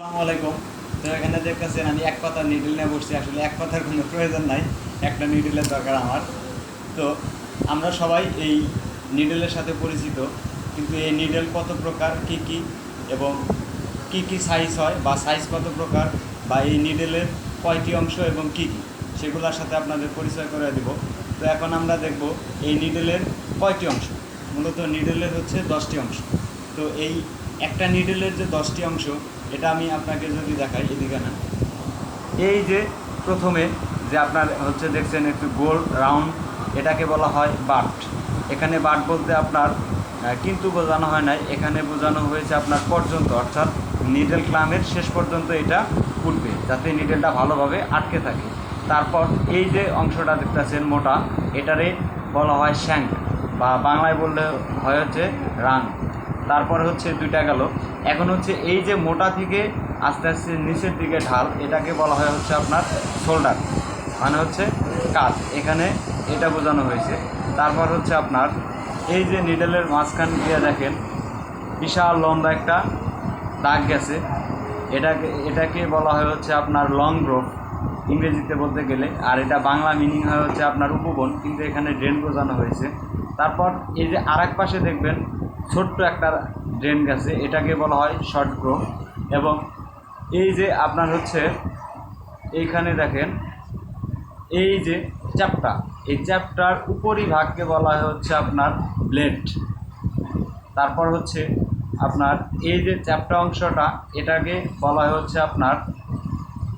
আসসালামু আলাইকুম। তো এখানে দেখতেছেন আমি এক পাতা নিডল নিয়ে বসছি। আসলে এক পাতার কোনো প্রয়োজন নাই, একটা নিডলের দরকার আমার। তো আমরা সবাই এই নিডলের সাথে পরিচিত, কিন্তু এই নিডল কত প্রকার, কি কি এবং কি কি সাইজ হয় বা সাইজ কত প্রকার, বা এই নিডলের কয়টি অংশ এবং কি কি, সেগুলোর সাথে আপনাদের পরিচয় করে দেব। তো এখন আমরা দেখব এই নিডলের কয়টি অংশ। মূলত নিডলের হচ্ছে 10টি অংশ। তো এই একটা নিডলের যে 10টি অংশ, এটা আমি আপনাকে যদি দেখাই, এদিকে না, এই যে প্রথমে যে আপনার হচ্ছে দেখছেন একটু গোল রাউন্ড, এটাকে বলা হয় বাট। এখানে বাট বলতে আপনার কিন্তু বোঝানো হয় নাই, এখানে বোঝানো হয়েছে আপনার পর্যন্ত, অর্থাৎ নিডল ক্লামের শেষ পর্যন্ত এটা উঠবে, যাতে নিডলটা ভালোভাবে আটকে থাকে। তারপর এই যে অংশটা দেখতেছেন মোটা, এটারে বলা হয় শ্যাঙ্ক, বা বাংলায় বললে হয় হচ্ছে রাং। তারপরে হচ্ছে দুইটা গেল। এখন হচ্ছে এই যে মোটা থেকে আস্তে আস্তে নিচের দিকে ঢাল, এটাকে বলা হয় হচ্ছে আপনার শোল্ডার, মানে হচ্ছে কাঁধ। এখানে এটা বোঝানো হয়েছে। তারপর হচ্ছে আপনার এই যে নিডলের মাঝখান দিয়ে দেখেন বিশাল লম্বা একটা দাগ গেছে, এটাকে বলা হয় হচ্ছে আপনার লং গ্রোভ ইংরেজিতে বলতে গেলে। আর এটা বাংলা মিনিং হয় হচ্ছে আপনার উপবন, কিন্তু এখানে ড্রেন বোঝানো হয়েছে। তারপর এই যে আর এক পাশে দেখবেন ছোট্ট একটা ড্রেন গেছে, এটাকে বলা হয় শর্ট গ্রোভ। এবং এই যে আপনার হচ্ছে এইখানে দেখেন এই যে চ্যাপ্টা, এই চ্যাপ্টার উপরি ভাগকে বলা হয় হচ্ছে আপনার ব্লেড। তারপর হচ্ছে আপনার এই যে চ্যাপ্টা অংশটা, এটাকে বলা হয় হচ্ছে আপনার,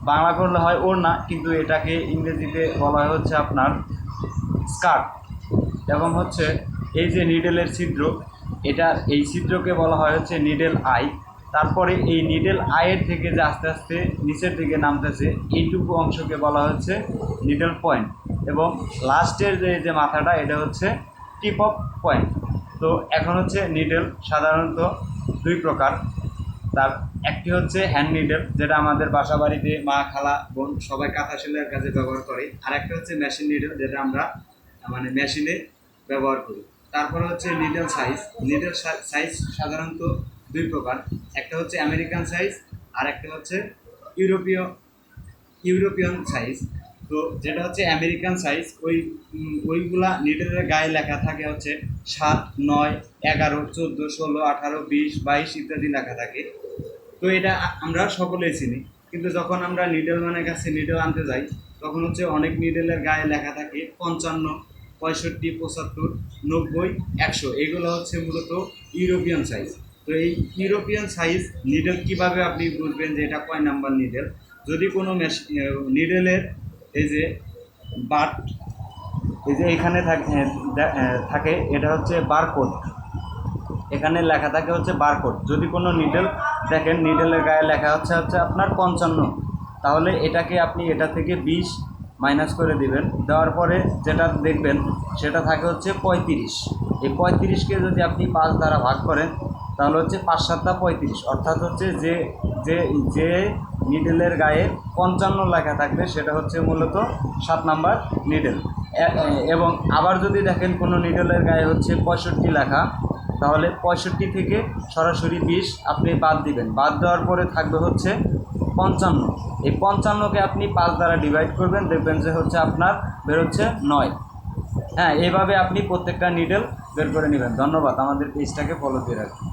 বাংলা করলে হয় ওড়না, কিন্তু এটাকে ইংরেজিতে বলা হয় হচ্ছে আপনার স্কার্ট। এবং হচ্ছে এই যে নিডেলের ছিদ্র, এই ছিদ্রকে বলা হয় হচ্ছে নিডেল আই। তারপরে এই নিডেল আইয়ের থেকে যে আস্তে আস্তে নিচের দিকে নামতেছে, এইটুকু অংশকে বলা হচ্ছে নিডেল পয়েন্ট। এবং লাস্টের যে মাথাটা, এটা হচ্ছে টিপ অফ পয়েন্ট। তো এখন হচ্ছে নিডেল সাধারণত দুই প্রকার। তার একটি হচ্ছে হ্যান্ড নিডেল, যেটা আমাদের বাসা বাড়িতে মা, খালা, বোন সবাই কাঁথা সেলাইয়ের কাজে ব্যবহার করে। আর একটা হচ্ছে মেশিন নিডেল, যেটা আমরা মানে মেশিনে ব্যবহার করি। তারপরে হচ্ছে নিডেল সাইজ। নিডেল সাইজ সাধারণত দুই প্রকার, একটা হচ্ছে আমেরিকান সাইজ, আর একটা হচ্ছে ইউরোপীয় ইউরোপিয়ান সাইজ। তো যেটা হচ্ছে আমেরিকান সাইজ, ওইগুলা নিডেলের গায়ে লেখা থাকে হচ্ছে 7, 9, 11, 14, 16, 18, 20, 22 ইত্যাদি লেখা থাকে। তো এটা আমরা সকলেই চিনি, কিন্তু যখন আমরা নিডেল ম্যানের কাছে নিডেল আনতে যাই, তখন হচ্ছে অনেক নিডেলের গায়ে লেখা থাকে 55, 65, 75, 90, 100। এগুলো হচ্ছে মূলত ইউরোপিয়ান সাইজ। তো এই ইউরোপিয়ান সাইজ নিডেল কিভাবে আপনি বুঝবেন যে এটা কয় নাম্বার নিডেল? যদি কোনো নিডেলের এই যে বাট, এই যে এখানে থাকে এটা হচ্ছে বারকোড, এখানে লেখা থাকে হচ্ছে বারকোড। যদি কোনো নিডেল দেখেন নিডেলের গায়ে লেখা হচ্ছে আপনার 55, তাহলে এটাকে আপনি এটা থেকে 20 মাইনাস করে দিবেন। দেওয়ার পরে যেটা দেখবেন সেটা থাকে হচ্ছে 35। এই 35কে যদি আপনি 5 দ্বারা ভাগ করেন, তাহলে হচ্ছে 5 7 35, অর্থাৎ হচ্ছে যে যে যে নিডেলের গায়ে 55 লেখা থাকবে, সেটা হচ্ছে মূলত 7 নাম্বার নিডেল। এবং আবার যদি দেখেন কোনো নিডেলের গায়ে হচ্ছে 65 লেখা, তাহলে 65 থেকে সরাসরি 20 আপনি বাদ দিবেন। বাদ দেওয়ার পরে থাকবে হচ্ছে 55। এই 55কে আপনি 5 দ্বারা ডিভাইড করবেন, দেখবেন যে হচ্ছে আপনার বেরোচ্ছে 9। হ্যাঁ, এইভাবে আপনি প্রত্যেকটা নিডেল বের করে নেবেন। ধন্যবাদ, আমাদের পেজটাকে ফলো দিয়ে রাখবেন।